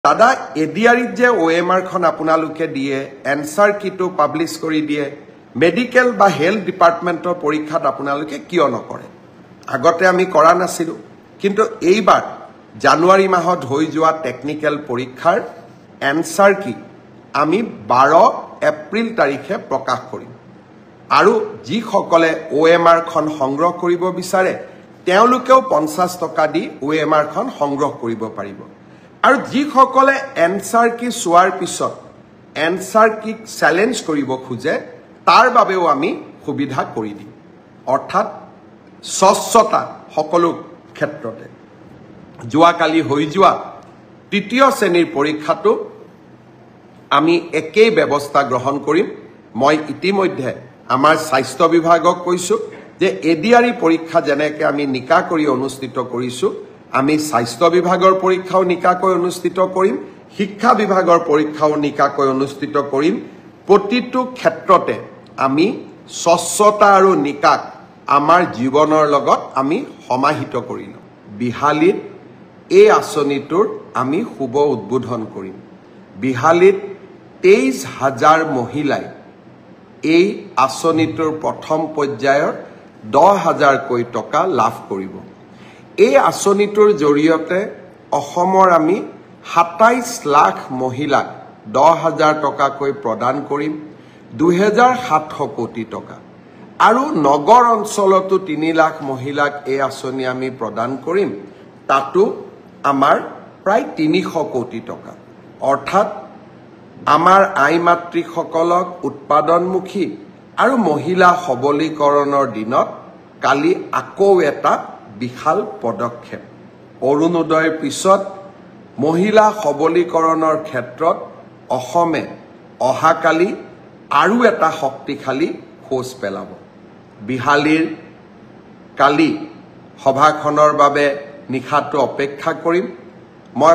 দাদা এডিআৰিত যে OMR খন আপোনালোকে দিয়ে এনসাৰ কিটো পাবলিশ কৰি দিয়ে মেডিকেল বা হেলথ ডিপাৰ্টমেন্টৰ পৰীক্ষাত আপোনালোকে কিয় নকৰে আগতে আমি কৰা নাছিলো কিন্তু এইবাৰ জানুৱাৰী মাহত হৈ যোৱা টেকনিক্যাল পৰীক্ষাৰ এনসাৰ কি আমি 12 এপ্ৰিল তাৰিখে প্ৰকাশ কৰিম আৰু যি সকলে OMR খন সংগ্ৰহ কৰিব বিচাৰে তেওঁলোকেও 50 টকা দি OMR খন সংগ্ৰহ কৰিব পাৰিব আৰু যি সকলে এনসাৰ কি সোৱাৰ পিছত এনসাৰ কি চ্যালেঞ্জ কৰিব খুজে তাৰ বাবেও আমি সুবিধা কৰি দিম অৰ্থাৎ স্বচ্ছতা সকলো ক্ষেত্ৰতে যোৱাকালি হৈ যোৱা তৃতীয় শ্ৰেণীৰ পৰীক্ষাটো আমি একেই ব্যৱস্থা গ্ৰহণ কৰিম মই ইতিমধ্যে আমাৰ স্বাস্থ্য বিভাগক কৈছো যে এডিআৰি পৰীক্ষা যেনেকৈ আমি নিকা কৰি অনুষ্ঠিত কৰিছো আমি স্বাস্থ্য বিভাগৰ পৰীক্ষাও নিকাকৈ অনুষ্ঠিত কৰিম শিক্ষা বিভাগৰ পৰীক্ষাও নিকাকৈ অনুষ্ঠিত কৰিম প্ৰতিটো ক্ষেত্ৰতে আমি স্বচ্ছতা আৰু নিকাক আমাৰ জীৱনৰ লগত আমি সমাহিত কৰিলো বিহালীত এই আঁচনিটোৰ আমি শুভ উদ্বোধন কৰিম বিহালীত 23,000 মহিলাই এই আঁচনিটোৰ প্ৰথম পৰ্যায়ৰ 10,000 কোটি টকা লাভ কৰিব এই আঁচনিটোৰ জৰিয়তে অসমৰ আমি 27 লাখ মহিলাক 10,000 টকাকৈ প্ৰদান কৰিম 2,700 কোটি টকা আৰু নগৰ অঞ্চলতো 3 লাখ মহিলাক এই আঁচনি আমি প্ৰদান কৰিম তাতো আমাৰ প্ৰায় 300 কোটি টকা অৰ্থাৎ আমাৰ আই মাতৃসকলক উৎপাদনমুখী আৰু মহিলা সবলীকৰণৰ দিনত কালি আকৌ এটা বিশাল পদক্ষেপ অৰুণোদয়ৰ পিছত মহিলা সবলীকৰণৰ ক্ষেত্ৰত অসমে অহাকালি আৰু এটা শক্তিশালী খোজ পেলাব বিহালীৰ কালি সভাখনৰ বাবে নিশাটো অপেক্ষা কৰিম মই